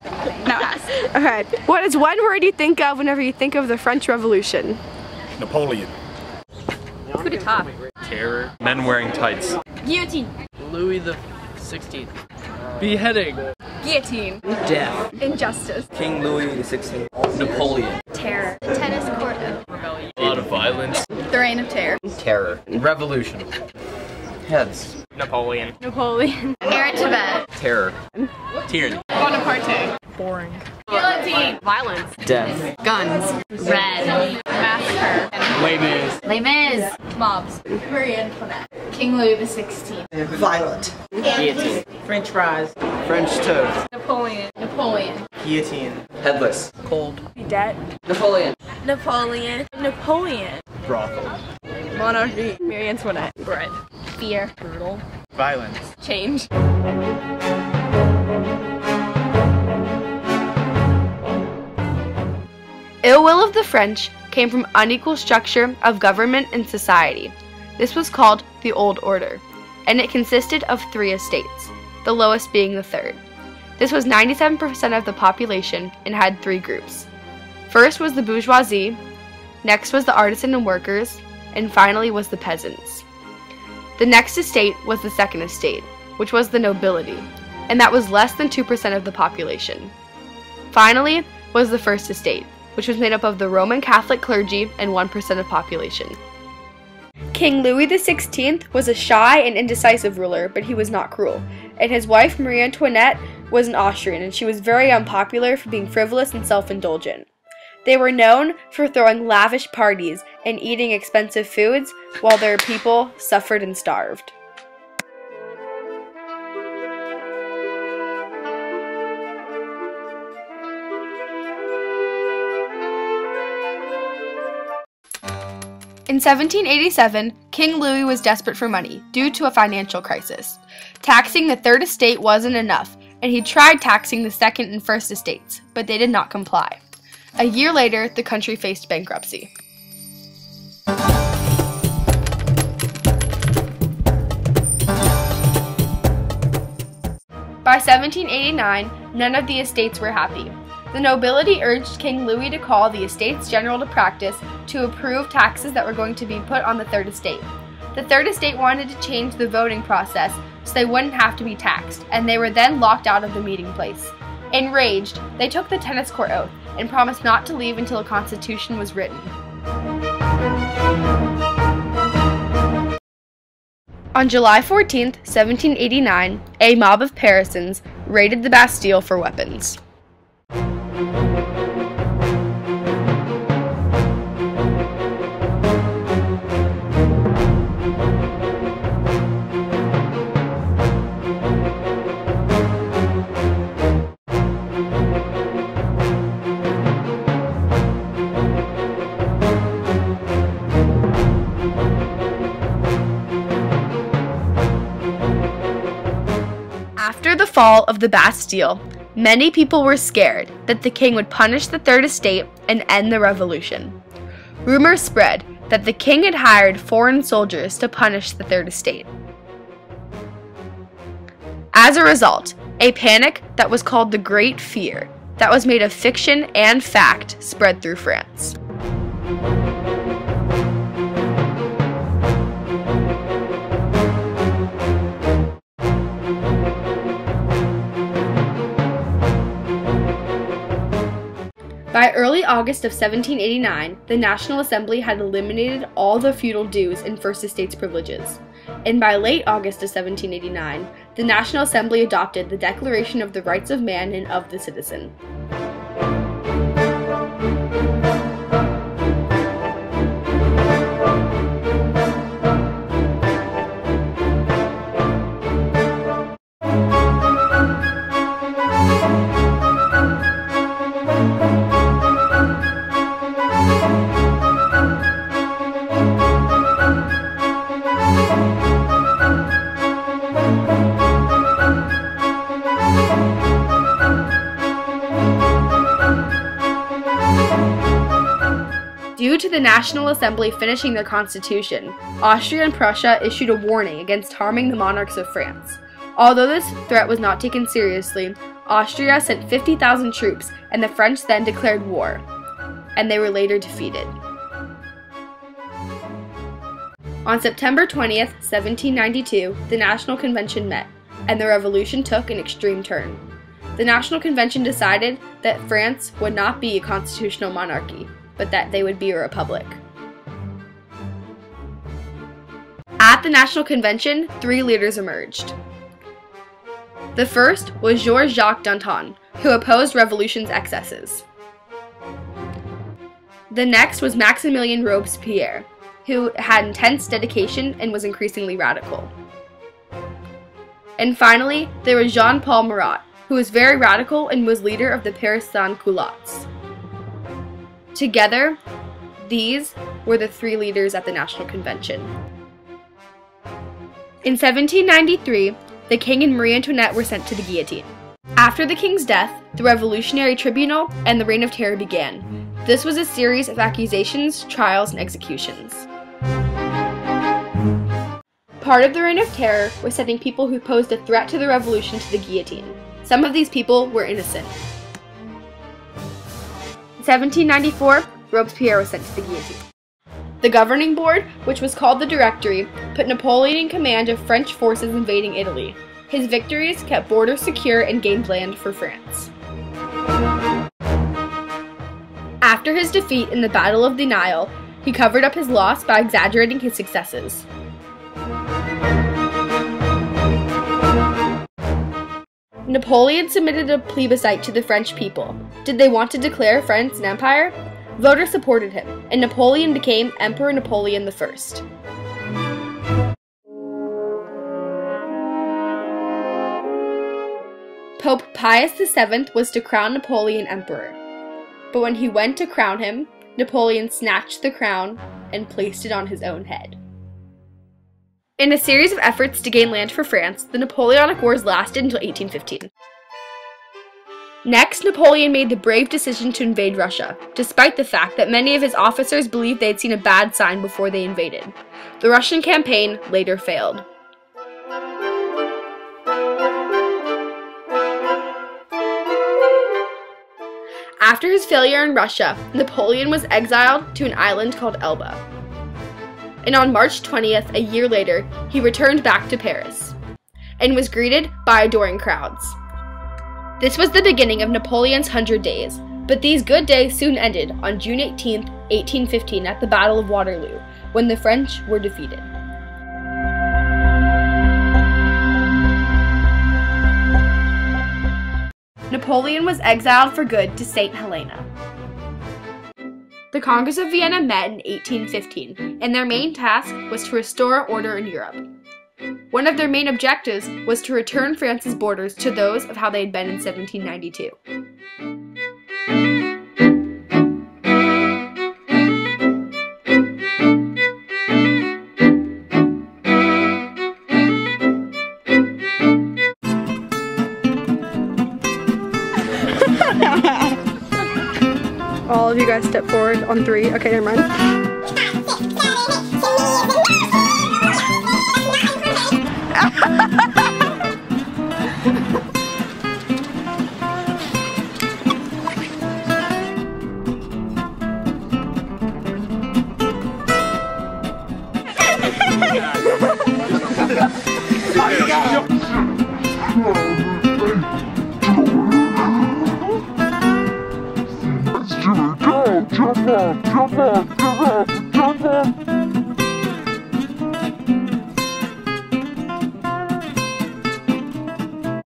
No, ask. Okay. What is one word you think of whenever you think of the French Revolution? Napoleon. Coup d'etat. Terror. Men wearing tights. Guillotine. Louis the 16th. Beheading. Guillotine. Death. Injustice. King Louis XVI. Napoleon. Terror. Tennis court. Rebellion. A lot of violence. The reign of terror. Terror. Revolution. Heads. Napoleon. Napoleon. Air in Tibet. Terror. Tyranny. Bonaparte. Boring. Guillotine. Violence. Death. Guns. Red. Massacre. Les Mis. Les Mis. Mobs. Marie Antoinette. King Louis XVI. Violent. Guillotine. French fries. French toast. Napoleon. Napoleon. Guillotine. Headless. Cold. Debt. Napoleon. Napoleon. Napoleon. Brothel. Monarchy. Marie Antoinette. Bread. Fear. Brutal. Violence. Change. Ill will of the French came from unequal structure of government and society. This was called the Old Order, and it consisted of 3 estates, the lowest being the third. This was 97% of the population and had 3 groups. First was the bourgeoisie, next was the artisan and workers, and finally was the peasants. The next estate was the second estate, which was the nobility, and that was less than 2% of the population. Finally was the first estate, which was made up of the Roman Catholic clergy and 1% of population. King Louis XVI was a shy and indecisive ruler, but he was not cruel, and his wife Marie Antoinette was an Austrian, and she was very unpopular for being frivolous and self-indulgent. They were known for throwing lavish parties and eating expensive foods while their people suffered and starved. In 1787, King Louis was desperate for money due to a financial crisis. Taxing the third estate wasn't enough, and he tried taxing the second and first estates, but they did not comply. A year later, the country faced bankruptcy. By 1789, none of the estates were happy. The nobility urged King Louis to call the Estates General to practice to approve taxes that were going to be put on the third estate. The third estate wanted to change the voting process so they wouldn't have to be taxed, and they were then locked out of the meeting place. Enraged, they took the tennis court oath and promised not to leave until a constitution was written. On July 14, 1789, a mob of Parisians raided the Bastille for weapons. After the fall of the Bastille, many people were scared that the king would punish the third estate and end the revolution. Rumors spread that the king had hired foreign soldiers to punish the third estate. As a result, a panic that was called the Great Fear, that was made of fiction and fact, spread through France. By early August of 1789, the National Assembly had eliminated all the feudal dues and First Estates privileges. And by late August of 1789, the National Assembly adopted the Declaration of the Rights of Man and of the Citizen. Due to the National Assembly finishing their constitution, Austria and Prussia issued a warning against harming the monarchs of France. Although this threat was not taken seriously, Austria sent 50,000 troops, and the French then declared war, and they were later defeated. On September 20th, 1792, the National Convention met, and the revolution took an extreme turn. The National Convention decided that France would not be a constitutional monarchy, but that they would be a republic. At the National Convention, 3 leaders emerged. The first was Georges-Jacques Danton, who opposed revolution's excesses. The next was Maximilien Robespierre, who had intense dedication and was increasingly radical. And finally, there was Jean-Paul Marat, who was very radical and was leader of the Paris Sans-Culottes. Together, these were the 3 leaders at the National Convention. In 1793, the king and Marie Antoinette were sent to the guillotine. After the king's death, the Revolutionary Tribunal and the Reign of Terror began. This was a series of accusations, trials, and executions. Part of the Reign of Terror was sending people who posed a threat to the revolution to the guillotine. Some of these people were innocent. In 1794, Robespierre was sent to the guillotine. The governing board, which was called the Directory, put Napoleon in command of French forces invading Italy. His victories kept borders secure and gained land for France. After his defeat in the Battle of the Nile, he covered up his loss by exaggerating his successes. Napoleon submitted a plebiscite to the French people. Did they want to declare France an empire? Voters supported him, and Napoleon became Emperor Napoleon I. Pope Pius VII was to crown Napoleon emperor, but when he went to crown him, Napoleon snatched the crown and placed it on his own head. In a series of efforts to gain land for France, the Napoleonic Wars lasted until 1815. Next, Napoleon made the brave decision to invade Russia, despite the fact that many of his officers believed they had seen a bad sign before they invaded. The Russian campaign later failed. After his failure in Russia, Napoleon was exiled to an island called Elba. And on March 20th, a year later, he returned back to Paris, and was greeted by adoring crowds. This was the beginning of Napoleon's 100 days, but these good days soon ended on June 18, 1815 at the Battle of Waterloo, when the French were defeated. Napoleon was exiled for good to St. Helena. The Congress of Vienna met in 1815, and their main task was to restore order in Europe. One of their main objectives was to return France's borders to those of how they had been in 1792. All of you guys step forward on 3. Okay, never mind. Jump on, jump on, jump on, jump on, jump on.